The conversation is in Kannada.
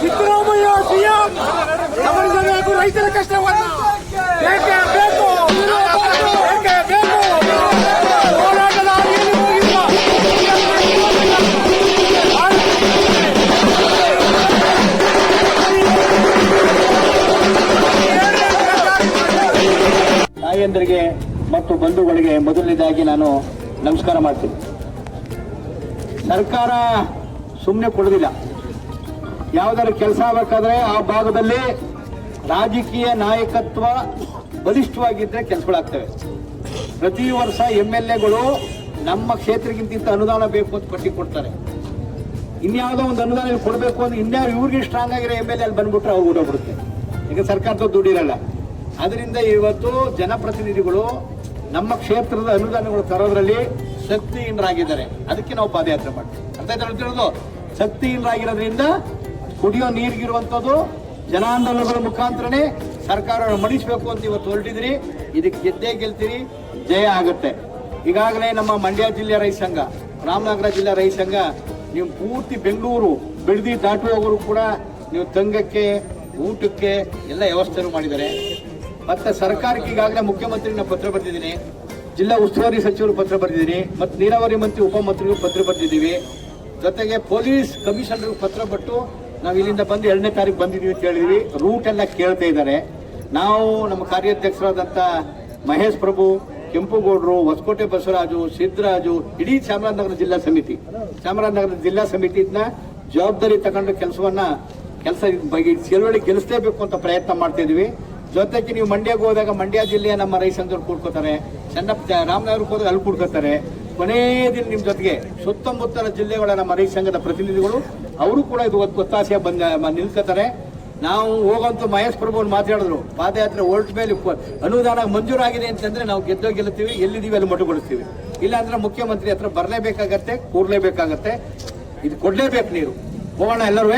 ಸಿದ್ದರಾಮಯ್ಯ ಸಿಎಂ ಗಮನಿಸಬೇಕು ರೈತರ ಕಷ್ಟವನ್ನು. ಬೇಕೇ ಬೇಕು, ಬೇಕೇ ಬೇಕು. ಹೋರಾಟದ ಹಾದಿಯಲ್ಲಿ ಹೋಗಿರುವ ತಾಯಂದರಿಗೆ ಮತ್ತು ಬಂಧುಗಳಿಗೆ ಮೊದಲನೇದಾಗಿ ನಾನು ನಮಸ್ಕಾರ ಮಾಡ್ತೀನಿ. ಸರ್ಕಾರ ಸುಮ್ಮನೆ ಕೊಡೋದಿಲ್ಲ. ಯಾವುದಾದ್ರು ಕೆಲಸ ಆಗಬೇಕಾದ್ರೆ ಆ ಭಾಗದಲ್ಲಿ ರಾಜಕೀಯ ನಾಯಕತ್ವ ಬಲಿಷ್ಠವಾಗಿದ್ದರೆ ಕೆಲಸಗಳಾಗ್ತವೆ. ಪ್ರತಿ ವರ್ಷ MLAಗಳು ನಮ್ಮ ಕ್ಷೇತ್ರಕ್ಕಿಂತ ಅನುದಾನ ಬೇಕು ಅಂತ ಪಟ್ಟಿ ಕೊಡ್ತಾರೆ. ಇನ್ಯಾವುದೋ ಒಂದು ಅನುದಾನ ಕೊಡಬೇಕು ಅಂದ್ರೆ ಇನ್ಯಾವ ಇವ್ರಿಗೆ ಸ್ಟ್ರಾಂಗ್ ಆಗಿರೋ MLA ಅಲ್ಲಿ ಬಂದ್ಬಿಟ್ರೆ ಅವ್ರು ಓಡೋಗ್ಬಿಡುತ್ತೆ. ಈಗ ಸರ್ಕಾರದ ದುಡ್ಡಿರಲ್ಲ. ಅದರಿಂದ ಇವತ್ತು ಜನಪ್ರತಿನಿಧಿಗಳು ನಮ್ಮ ಕ್ಷೇತ್ರದ ಅನುದಾನಗಳು ತರೋದ್ರಲ್ಲಿ ಶಕ್ತಿಹೀನರಾಗಿದ್ದಾರೆ. ಅದಕ್ಕೆ ನಾವು ಪಾದಯಾತ್ರೆ ಮಾಡ್ತೀವಿ. ಅಂತ ಹೇಳ್ತಿರೋದು ಶಕ್ತಿಹೀನರಾಗಿರೋದ್ರಿಂದ ಕುಡಿಯೋ ನೀರಿಗಿರುವಂಥದ್ದು ಜನಾಂದೋಲನಗಳ ಮುಖಾಂತರನೇ ಸರ್ಕಾರವನ್ನು ಮಡಿಸಬೇಕು ಅಂತ ಇವತ್ತು ಹೊರಟಿದ್ರಿ. ಇದಕ್ಕೆ ಗೆದ್ದೇ ಗೆಲ್ತೀರಿ, ಜಯ ಆಗುತ್ತೆ. ಈಗಾಗಲೇ ನಮ್ಮ ಮಂಡ್ಯ ಜಿಲ್ಲೆ ರೈತ ಸಂಘ, ರಾಮನಗರ ಜಿಲ್ಲಾ ರೈತ ಸಂಘ, ನೀವು ಪೂರ್ತಿ ಬೆಂಗಳೂರು ಬಿಡದಿ ದಾಟುವವರು ಕೂಡ ನೀವು ತಂಗಕ್ಕೆ ಊಟಕ್ಕೆ ಎಲ್ಲ ವ್ಯವಸ್ಥೆನೂ ಮಾಡಿದ್ದಾರೆ. ಮತ್ತೆ ಸರ್ಕಾರಕ್ಕೆ ಈಗಾಗಲೇ ಮುಖ್ಯಮಂತ್ರಿಗೆ ನಾನು ಪತ್ರ ಬರೆದಿದ್ದೀನಿ, ಜಿಲ್ಲಾ ಉಸ್ತುವಾರಿ ಸಚಿವರು ಪತ್ರ ಬರೆದಿದ್ದೀನಿ, ಮತ್ತು ನೀರಾವರಿ ಮಂತ್ರಿ ಉಪಮಂತ್ರಿಗೂ ಪತ್ರ ಬರೆದಿದ್ದೀವಿ. ಜೊತೆಗೆ ಪೊಲೀಸ್ ಕಮಿಷನರ್ಗೂ ಪತ್ರ ಬಟ್ಟು ನಾವು ಇಲ್ಲಿಂದ ಬಂದು 2ನೇ ತಾರೀಕು ಬಂದಿದ್ದೀವಿ ಅಂತ ಹೇಳಿದ್ವಿ. ರೂಟ್ ಎಲ್ಲ ಕೇಳ್ತಾ ಇದ್ದಾರೆ. ನಾವು ನಮ್ಮ ಕಾರ್ಯಾಧ್ಯಕ್ಷರಾದಂಥ ಮಹೇಶ್ ಪ್ರಭು, ಕೆಂಪುಗೌಡರು, ಹೊಸಕೋಟೆ ಬಸವರಾಜು, ಸಿದ್ದರಾಜು, ಇಡೀ ಚಾಮರಾಜನಗರ ಜಿಲ್ಲಾ ಸಮಿತಿನ ಜವಾಬ್ದಾರಿ ತಗೊಂಡು ಕೆಲಸ ಬಗ್ಗೆ ಚಳವಳಿ ಗೆಲ್ಲಿಸಲೇಬೇಕು ಅಂತ ಪ್ರಯತ್ನ ಮಾಡ್ತಾ ಇದೀವಿ. ಜೊತೆಗೆ ನೀವು ಮಂಡ್ಯಕ್ಕೆ ಹೋದಾಗ ಮಂಡ್ಯ ಜಿಲ್ಲೆಯ ನಮ್ಮ ರೈತ ಸಂಘದವ್ರು ಕೂಡ್ಕೋತಾರೆ, ರಾಮನಗರಕ್ಕೆ ಹೋದಾಗ ಅಲ್ಲಿ ಕೂಡ್ಕೋತಾರೆ. ಕೊನೇ ದಿನ ನಿಮ್ಮ ಜೊತೆಗೆ ಸುತ್ತಮುತ್ತಲ ಜಿಲ್ಲೆಗಳ ನಮ್ಮ ರೈತ ಸಂಘದ ಪ್ರತಿನಿಧಿಗಳು ಅವರು ಕೂಡ ಇದು ಒತ್ತಾಸೆ ನಿಲ್ಕೋತಾರೆ. ನಾವು ಹೋಗಂತೂ ಮಹೇಶ್ ಪ್ರಭು ಮಾತಾಡಿದ್ರು, ಪಾದಯಾತ್ರೆ ಹೊರಟ ಮೇಲೆ ಅನುದಾನ ಮಂಜೂರಾಗಿದೆ ಅಂತಂದ್ರೆ ನಾವು ಗೆಲ್ತೀವಿ, ಎಲ್ಲಿದ್ದೀವಿ ಅಲ್ಲಿ ಮೊಟುಗೊಳಿಸ್ತೀವಿ. ಇಲ್ಲಾಂದ್ರೆ ಮುಖ್ಯಮಂತ್ರಿ ಹತ್ರ ಬರಲೇಬೇಕಾಗತ್ತೆ, ಕೂರ್ಲೇಬೇಕಾಗತ್ತೆ. ಇದು ಕೊಡ್ಲೇಬೇಕು. ನೀರು ಹೋಗೋಣ ಎಲ್ಲರೂ.